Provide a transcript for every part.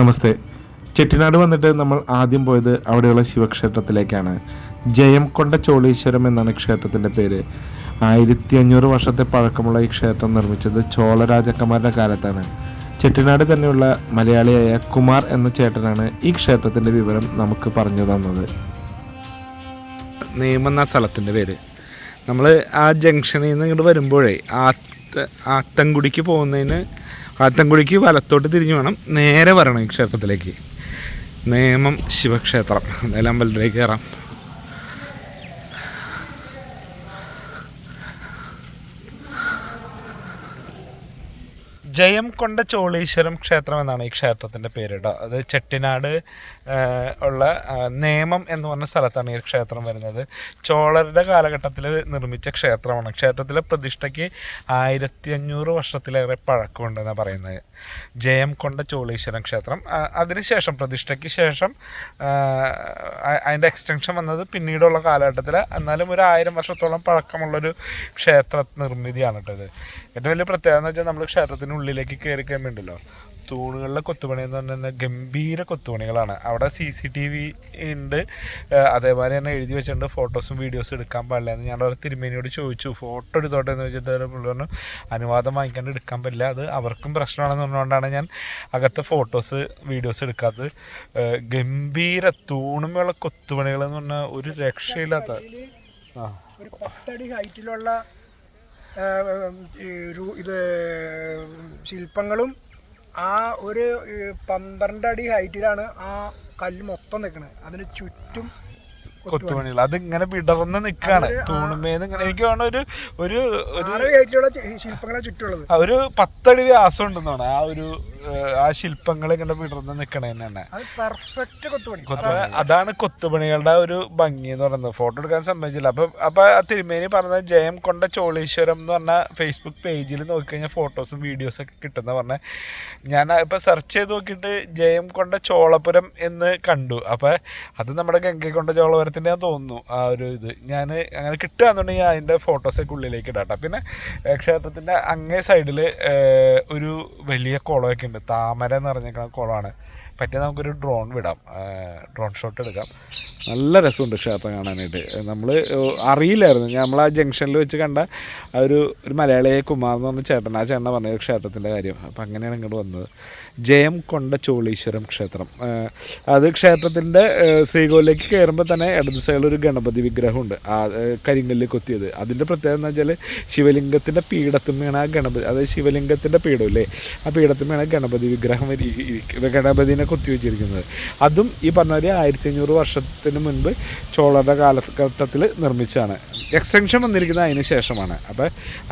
നമസ്തേ. ചെട്ടിനാട് വന്നിട്ട് നമ്മൾ ആദ്യം പോയത് അവിടെയുള്ള ശിവക്ഷേത്രത്തിലേക്കാണ്. ജയം കൊണ്ട ചോളീശ്വരം എന്നാണ് ക്ഷേത്രത്തിൻ്റെ പേര്. 1500 വർഷത്തെ പഴക്കമുള്ള ഈ ക്ഷേത്രം നിർമ്മിച്ചത് ചോള രാജാക്കന്മാരുടെ കാലത്താണ്. ചെട്ടിനാട് തന്നെയുള്ള മലയാളിയായ കുമാർ എന്ന ചേട്ടനാണ് ഈ ക്ഷേത്രത്തിൻ്റെ വിവരം നമുക്ക് പറഞ്ഞു തന്നത്. നെയ്മെന്ന സ്ഥലത്തിൻ്റെ പേര്. നമ്മൾ ആ ജംഗ്ഷനിൽ നിന്ന് ഇങ്ങോട്ട് വരുമ്പോഴേ ആത്തൻകുടിക്ക് പോകുന്നതിന് ആത്തൻകുടിക്ക് വലത്തോട്ട് തിരിഞ്ഞു വേണം നേരെ വരണം ഈ ക്ഷേത്രത്തിലേക്ക്. നേമം ശിവക്ഷേത്രം. എന്തായാലും അമ്പലത്തിലേക്ക് കയറാം. ജയം കൊണ്ട ചോളീശ്വരം ക്ഷേത്രം എന്നാണ് ഈ ക്ഷേത്രത്തിൻ്റെ പേര് കേട്ടോ. അത് ചെട്ടിനാട് ഉള്ള നേമം എന്ന് പറഞ്ഞ സ്ഥലത്താണ് ഈ ക്ഷേത്രം വരുന്നത്. ചോളരുടെ കാലഘട്ടത്തിൽ നിർമ്മിച്ച ക്ഷേത്രമാണ്. ക്ഷേത്രത്തിലെ പ്രതിഷ്ഠയ്ക്ക് 1500 വർഷത്തിലേറെ പഴക്കമുണ്ടെന്നാണ് പറയുന്നത്. ജയം കൊണ്ട ചോളീശ്വരം ക്ഷേത്രം. അതിനുശേഷം പ്രതിഷ്ഠയ്ക്ക് ശേഷം അതിൻ്റെ എക്സ്റ്റൻഷൻ വന്നത് പിന്നീടുള്ള കാലഘട്ടത്തിൽ. എന്നാലും ഒരു 1000 വർഷത്തോളം പഴക്കമുള്ളൊരു ക്ഷേത്ര നിർമ്മിതിയാണ് കേട്ടോ ഇത്. ഏറ്റവും വലിയ പ്രത്യേകത എന്ന് വെച്ചാൽ നമ്മൾ ക്ഷേത്രത്തിനുള്ളിലേക്ക് കയറി കഴിയുമ്പോണ്ടല്ലോ, തൂണുകളിലെ കൊത്തുപണി എന്ന് പറഞ്ഞാൽ ഗംഭീര കൊത്തുപണികളാണ്. അവിടെ CCTV ഉണ്ട്. അതേപോലെ തന്നെ എഴുതി വെച്ചിട്ടുണ്ട് ഫോട്ടോസും വീഡിയോസും എടുക്കാൻ പാടില്ല എന്ന്. ഞാൻ അവിടെ തിരുമേനിയോട് ചോദിച്ചു, ഫോട്ടോ എടുത്തോട്ടെ എന്ന് വെച്ചിട്ട് പുള്ളി പറഞ്ഞു അനുവാദം വാങ്ങിക്കാണ്ട് എടുക്കാൻ പറ്റില്ല, അത് അവർക്കും പ്രശ്നമാണെന്ന് പറഞ്ഞുകൊണ്ടാണ് ഞാൻ അകത്തെ ഫോട്ടോസ് വീഡിയോസ് എടുക്കാത്തത്. ഗംഭീര തൂണുമുള്ള കൊത്തുപണികൾ എന്ന് പറഞ്ഞാൽ ഒരു രക്ഷയില്ലാത്ത ഒരു 10 അടി ഹൈറ്റിലുള്ള ഇത് ശില്പങ്ങളും ആ ഒരു 12 അടി ഹൈറ്റിലാണ് ആ കല്ല് മൊത്തം നിൽക്കുന്നത്. അതിന് ചുറ്റും കൊത്തുപണികൾ അതിങ്ങനെ വിടർന്ന് നിൽക്കുകയാണ് തൂണുമേന്ന്. ഇങ്ങനെ എനിക്ക് തോന്നുന്നു ഒരു ശില്പങ്ങളെ ചുറ്റുള്ളത് ഒരു 10 അടി വ്യാസം ഉണ്ടെന്നാണ് ആ ശില്പങ്ങൾ ഇങ്ങനെ വിടർന്ന് നിൽക്കണേന്ന് തന്നെ. അതാണ് കൊത്തുപണികളുടെ ഒരു ഭംഗി എന്ന് പറയുന്നത്. ഫോട്ടോ എടുക്കാൻ സമ്മതിച്ചില്ല. അപ്പൊ ആ തിരുമേനി പറഞ്ഞത് ജയം കൊണ്ട ചോളീശ്വരം എന്ന് പറഞ്ഞ ഫേസ്ബുക്ക് പേജിൽ നോക്കിക്കഴിഞ്ഞാൽ ഫോട്ടോസും വീഡിയോസൊക്കെ കിട്ടുന്ന പറഞ്ഞ. ഞാൻ ഇപ്പൊ സെർച്ച് ചെയ്ത് നോക്കിയിട്ട് ജയം കൊണ്ട ചോളപുരം എന്ന് കണ്ടു. അപ്പൊ അത് നമ്മുടെ ഗംഗൈകൊണ്ട ചോളപുരത്തിൻ്റെ ഞാൻ തോന്നുന്നു ആ ഒരു ഇത്. ഞാൻ അങ്ങനെ കിട്ടുകയെന്നുണ്ടെങ്കിൽ അതിൻ്റെ ഫോട്ടോസൊക്കെ ഉള്ളിലേക്ക് ഇടാം. പിന്നെ ക്ഷേത്രത്തിൻ്റെ അങ്ങേ സൈഡിൽ ഒരു വലിയ കുളമൊക്കെ ഉണ്ട്. താമര എന്ന് പറഞ്ഞേക്കുന്ന കുളമാണ്. പറ്റിയ നമുക്കൊരു ഡ്രോൺ വിടാം, ഡ്രോൺ ഷോട്ട് എടുക്കാം. നല്ല രസമുണ്ട് ക്ഷേത്രം കാണാനായിട്ട്. നമ്മൾ അറിയില്ലായിരുന്നു. നമ്മൾ ആ ജംഗ്ഷനിൽ വെച്ച് കണ്ട ഒരു മലയാളിയെ കുമാർ എന്ന് പറഞ്ഞ ചേട്ടൻ, ആ ചേട്ടനെ പറഞ്ഞ ക്ഷേത്രത്തിൻ്റെ കാര്യം. അപ്പം അങ്ങനെയാണ് ഇങ്ങോട്ട് വന്നത്. ജയം കൊണ്ട ചോളീശ്വരം ക്ഷേത്രം. അത് ക്ഷേത്രത്തിൻ്റെ ശ്രീകോവിലേക്ക് കയറുമ്പോൾ തന്നെ ഇടത് സൈഡിൽ ഒരു ഗണപതി വിഗ്രഹമുണ്ട്, കരിങ്കല്ല് കൊത്തിയത്. അതിൻ്റെ പ്രത്യേകത എന്ന് വെച്ചാൽ ശിവലിംഗത്തിൻ്റെ പീഠത്തുമ്മയാണ് ആ ഗണപതി, അതായത് ശിവലിംഗത്തിൻ്റെ പീഠമില്ലേ, ആ പീഠത്തുമ്മയാണ് ഗണപതി വിഗ്രഹം ഗണപതിനെ കൊത്തി വെച്ചിരിക്കുന്നത്. അതും ഈ പറഞ്ഞ 1500 വർഷത്തിന് മുൻപ് ചോളരുടെ കാലഘട്ടത്തിൽ നിർമ്മിച്ചാണ്. എക്സ്റ്റൻഷൻ വന്നിരിക്കുന്നത് അതിന് ശേഷമാണ്. അപ്പോൾ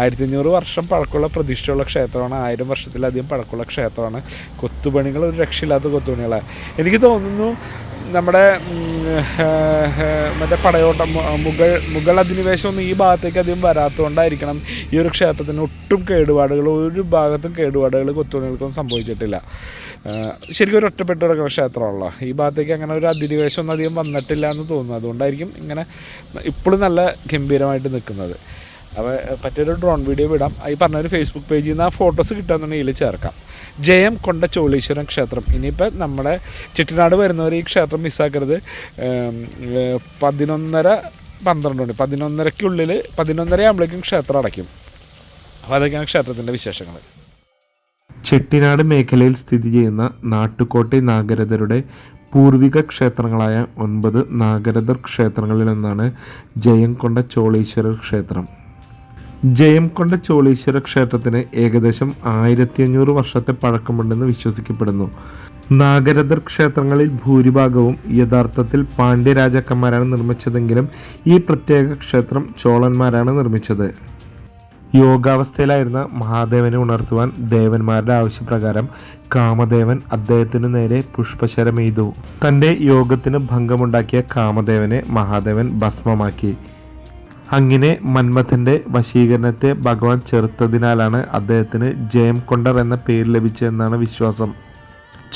1500 വർഷം പഴക്കമുള്ള പ്രതിഷ്ഠയുള്ള ക്ഷേത്രമാണ്. 1000 വർഷത്തിലധികം പഴക്കമുള്ള ക്ഷേത്രമാണ്. കൊത്തുപണികൾ ഒരു രക്ഷയില്ലാത്ത കൊത്തുപണികളാണ്. എനിക്ക് തോന്നുന്നു നമ്മുടെ മറ്റേ പടയോട്ടം മുഗൾ അധിനിവേശമൊന്നും ഈ ഭാഗത്തേക്ക് അധികം വരാത്തതുകൊണ്ടായിരിക്കണം ഈ ഒരു ക്ഷേത്രത്തിന് ഒട്ടും കേടുപാടുകൾ, ഒരു ഭാഗത്തും കേടുപാടുകൾ കൊത്തുപണികൾക്കൊന്നും സംഭവിച്ചിട്ടില്ല. ശരിക്കും ഒരു ഒറ്റപ്പെട്ട് കിടക്കുന്ന ക്ഷേത്രമാണല്ലോ. ഈ ഭാഗത്തേക്ക് അങ്ങനെ ഒരു അധിനിവേശമൊന്നും അധികം വന്നിട്ടില്ല എന്ന് തോന്നുന്നു. അതുകൊണ്ടായിരിക്കും ഇങ്ങനെ ഇപ്പോഴും നല്ല ഗംഭീരമായിട്ട് നിൽക്കുന്നത്. അപ്പോൾ പറ്റിയൊരു ഡ്രോൺ വീഡിയോ വിടാം. ഈ പറഞ്ഞൊരു ഫേസ്ബുക്ക് പേജിൽ നിന്ന് ആ ഫോട്ടോസ് കിട്ടുകയെന്നുണ്ടെങ്കിൽ ഇതിൽ ചേർക്കാം. ജയം കൊണ്ട ചോളീശ്വരം ക്ഷേത്രം. ഇനിയിപ്പോൾ നമ്മുടെ ചെട്ടിനാട് വരുന്നവർ ഈ ക്ഷേത്രം മിസ്സാക്കരുത്. 11:30-12 മണി 11:30-ക്കുള്ളിൽ 11:30 ആകുമ്പോഴേക്കും ക്ഷേത്രം അടയ്ക്കും. അപ്പോൾ അതൊക്കെയാണ് ക്ഷേത്രത്തിൻ്റെ വിശേഷങ്ങൾ. ചെട്ടിനാട് മേഖലയിൽ സ്ഥിതി ചെയ്യുന്ന നാട്ടുകോട്ടை നാഗരഥരുടെ പൂർവിക ക്ഷേത്രങ്ങളായ 9 നാഗരഥർ ക്ഷേത്രങ്ങളിലൊന്നാണ് ജയം കൊണ്ട ചോളീശ്വരർ ക്ഷേത്രം. ജയം കൊണ്ട ചോളീശ്വര ക്ഷേത്രത്തിന് ഏകദേശം 1500 വർഷത്തെ പഴക്കമുണ്ടെന്ന് വിശ്വസിക്കപ്പെടുന്നു. നാഗരഥർ ക്ഷേത്രങ്ങളിൽ ഭൂരിഭാഗവും യഥാർത്ഥത്തിൽ പാണ്ഡ്യ രാജാക്കന്മാരാണ് നിർമ്മിച്ചതെങ്കിലും ഈ പ്രത്യേക ക്ഷേത്രം ചോളന്മാരാണ് നിർമ്മിച്ചത്. യോഗാവസ്ഥയിലായിരുന്ന മഹാദേവനെ ഉണർത്തുവാൻ ദേവന്മാരുടെ ആവശ്യപ്രകാരം കാമദേവൻ അദ്ദേഹത്തിനു നേരെ പുഷ്പശരമെയ്തു. തൻ്റെ യോഗത്തിന് ഭംഗമുണ്ടാക്കിയ കാമദേവനെ മഹാദേവൻ ഭസ്മമാക്കി. അങ്ങനെ മന്മഥന്റെ വശീകരണത്തെ ഭഗവാൻ ചെറുത്തതിനാലാണ് അദ്ദേഹത്തിന് ജയം കൊണ്ടർ എന്ന പേര് ലഭിച്ചതെന്നാണ് വിശ്വാസം.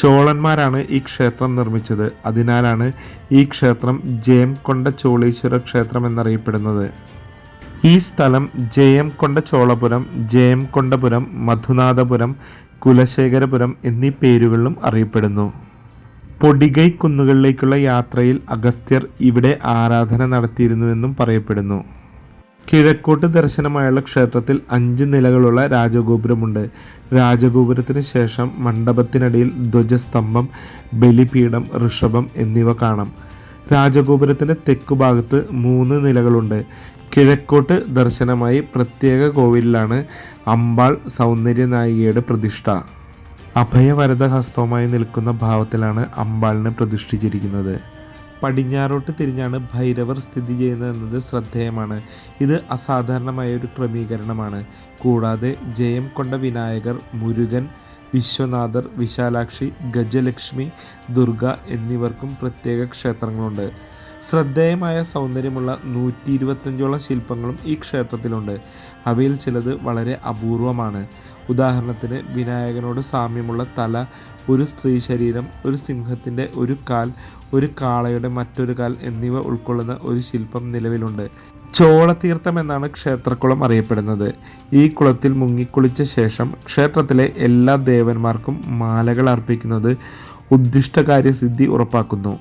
ചോളന്മാരാണ് ഈ ക്ഷേത്രം നിർമ്മിച്ചത്. അതിനാലാണ് ഈ ക്ഷേത്രം ജയം കൊണ്ട ചോളീശ്വര ക്ഷേത്രം എന്നറിയപ്പെടുന്നത്. ഈ സ്ഥലം ജയം കൊണ്ട ചോളപുരം, ജയം കൊണ്ടപുരം, മധുനാഥപുരം, കുലശേഖരപുരം എന്നീ പേരുകളിലും അറിയപ്പെടുന്നു. പൊടികൈ കുന്നുകളിലേക്കുള്ള യാത്രയിൽ അഗസ്ത്യർ ഇവിടെ ആരാധന നടത്തിയിരുന്നുവെന്നും പറയപ്പെടുന്നു. കിഴക്കോട്ട് ദർശനമായുള്ള ക്ഷേത്രത്തിൽ 5 നിലകളുള്ള രാജഗോപുരമുണ്ട്. രാജഗോപുരത്തിന് ശേഷം മണ്ഡപത്തിനടിയിൽ ധ്വജസ്തംഭം, ബലിപീഠം, ഋഷഭം എന്നിവ കാണാം. രാജഗോപുരത്തിന് തെക്കുഭാഗത്ത് 3 നിലകളുണ്ട്. കിഴക്കോട്ട് ദർശനമായി പ്രത്യേക കോവിലിലാണ് അമ്പാൾ സൗന്ദര്യനായികയുടെ പ്രതിഷ്ഠ. അഭയവരദ ഹസ്തവുമായി നിൽക്കുന്ന ഭാവത്തിലാണ് അമ്പാളിനെ പ്രതിഷ്ഠിച്ചിരിക്കുന്നത്. പടിഞ്ഞാറോട്ട് തിരിഞ്ഞാണ് ഭൈരവർ സ്ഥിതി ചെയ്യുന്നതെന്നത് ശ്രദ്ധേയമാണ്. ഇത് അസാധാരണമായ ഒരു ക്രമീകരണമാണ്. കൂടാതെ ജയം കൊണ്ട വിനായകർ, മുരുകൻ, വിശ്വനാഥർ, വിശാലാക്ഷി, ഗജലക്ഷ്മി, ദുർഗ എന്നിവർക്കും പ്രത്യേക ക്ഷേത്രങ്ങളുണ്ട്. ശ്രദ്ധേയമായ സൗന്ദര്യമുള്ള 125ഓളം ശില്പങ്ങളും ഈ ക്ഷേത്രത്തിലുണ്ട്. അവയിൽ ചിലത് വളരെ അപൂർവമാണ്. ഉദാഹരണത്തിന് വിനായകനോട് സാമ്യമുള്ള തല, ഒരു സ്ത്രീ ശരീരം, ഒരു സിംഹത്തിൻ്റെ ഒരു കാൽ, ഒരു കാളയുടെ മറ്റൊരു കാൽ എന്നിവ ഉൾക്കൊള്ളുന്ന ഒരു ശില്പം നിലവിലുണ്ട്. ചോളതീർത്ഥം എന്നാണ് ക്ഷേത്രക്കുളം അറിയപ്പെടുന്നത്. ഈ കുളത്തിൽ മുങ്ങിക്കുളിച്ച ശേഷം ക്ഷേത്രത്തിലെ എല്ലാ ദേവന്മാർക്കും മാലകൾ അർപ്പിക്കുന്നത് ഉദ്ദിഷ്ടകാര്യസിദ്ധി ഉറപ്പാക്കുന്നു.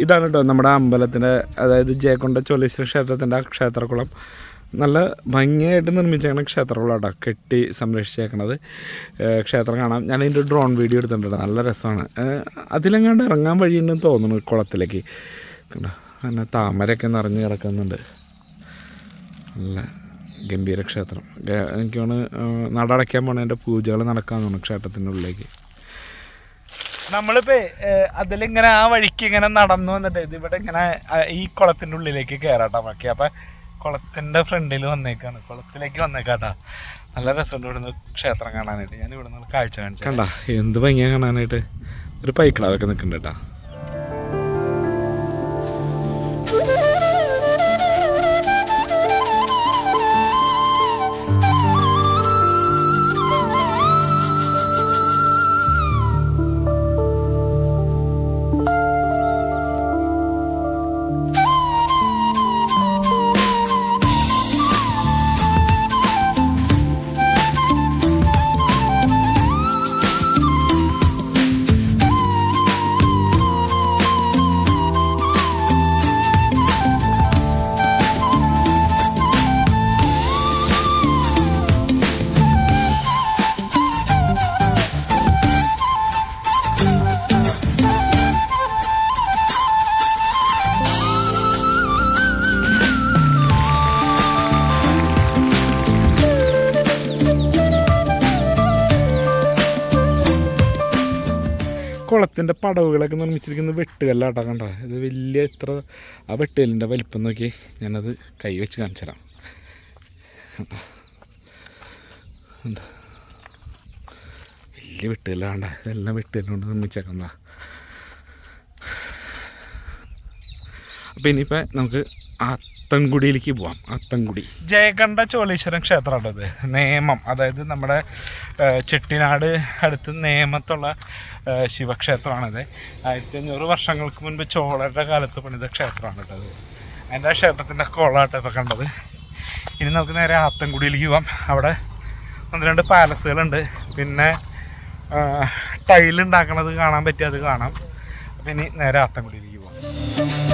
ഇതാണ് കേട്ടോ നമ്മുടെ അമ്പലത്തിൻ്റെ, അതായത് ജയക്കൊണ്ട ചോളീശ്വര ക്ഷേത്രത്തിൻ്റെ ആ ക്ഷേത്രക്കുളം. നല്ല ഭംഗിയായിട്ട് നിർമ്മിച്ചേക്കണ ക്ഷേത്രക്കുളം കേട്ടോ, കെട്ടി സംരക്ഷിച്ചേക്കണത്. ക്ഷേത്രം കാണാം. ഞാൻ അതിൻ്റെ ഡ്രോൺ വീഡിയോ എടുത്തിട്ടുണ്ട്, നല്ല രസമാണ്. അതിലെങ്ങാണ്ട് ഇറങ്ങാൻ വഴിയുണ്ടെന്ന് തോന്നുന്നു കുളത്തിലേക്ക്. കണ്ടോ, അങ്ങനെ താമരയൊക്കെ നിറഞ്ഞ് കിടക്കുന്നുണ്ട്. നല്ല ഗംഭീര ക്ഷേത്രം. എനിക്ക് തോന്നുന്നു നടടയ്ക്കാൻ പോണതിൻ്റെ പൂജകൾ നടക്കാൻ തോന്നുന്നു ക്ഷേത്രത്തിൻ്റെ ഉള്ളിലേക്ക്. നമ്മളിപ്പോൾ അതിലിങ്ങനെ ആ വഴിക്ക് ഇങ്ങനെ നടന്നു വന്നിട്ട് ഇതിവിടെ ഇങ്ങനെ ഈ കുളത്തിൻ്റെ ഉള്ളിലേക്ക് കയറാട്ടോ നോക്കി. അപ്പം കുളത്തിൻ്റെ ഫ്രണ്ടിൽ വന്നേക്കാണ്, കുളത്തിലേക്ക് വന്നേക്കാട്ടാ. നല്ല രസമുണ്ട് ഇവിടുന്ന് ക്ഷേത്രം കാണാനായിട്ട്. ഞാൻ ഇവിടെ നിന്ന് കാഴ്ച കാണിച്ചു. കണ്ടാ എന്ത് ഭംഗിയാ കാണാനായിട്ട്. ഒരു പൈക്കിളാവൊക്കെ നിൽക്കുന്നുണ്ട് കേട്ടോ. കുളത്തിൻ്റെ പടവുകളൊക്കെ നിർമ്മിച്ചിരിക്കുന്നത് വെട്ടുകല്ലാട്ടോ. കണ്ടോ, ഇത് വലിയ ഇത്ര ആ വെട്ടുകല്ലിൻ്റെ വലിപ്പം നോക്കി ഞാനത് കൈ വെച്ച് കാണിച്ചു തരാം. എന്താ വലിയ വെട്ടുകല്ലാണ്ട, ഇതെല്ലാം വെട്ടുകല്ലുകൊണ്ട് നിർമ്മിച്ചേക്കുന്ന. അപ്പം ഇനിയിപ്പോൾ നമുക്ക് അത്തൻകുടിയിലേക്ക് പോവാം. അത്തൻകുടി ജയകണ്ഠ ചോളീശ്വരം ക്ഷേത്രമാണത്. നേമം, അതായത് നമ്മുടെ ചെട്ടിനാട് അടുത്ത് നേമത്തുള്ള ശിവക്ഷേത്രമാണിത്. 1500 വർഷങ്ങൾക്ക് മുൻപ് ചോളരുടെ കാലത്ത് പണിത ക്ഷേത്രമാണ് കേട്ടത്. അതിൻ്റെ ആ ക്ഷേത്രത്തിൻ്റെ കോളാട്ടോ ഇപ്പോൾ കണ്ടത്. ഇനി നമുക്ക് നേരെ അത്തൻകുടിയിലേക്ക് പോവാം. അവിടെ 1-2 പാലസുകളുണ്ട്. പിന്നെ ടൈലുണ്ടാക്കണത് കാണാൻ പറ്റിയത് കാണാം. അപ്പം ഇനി നേരെ അത്തൻകുടിയിലേക്ക് പോവാം.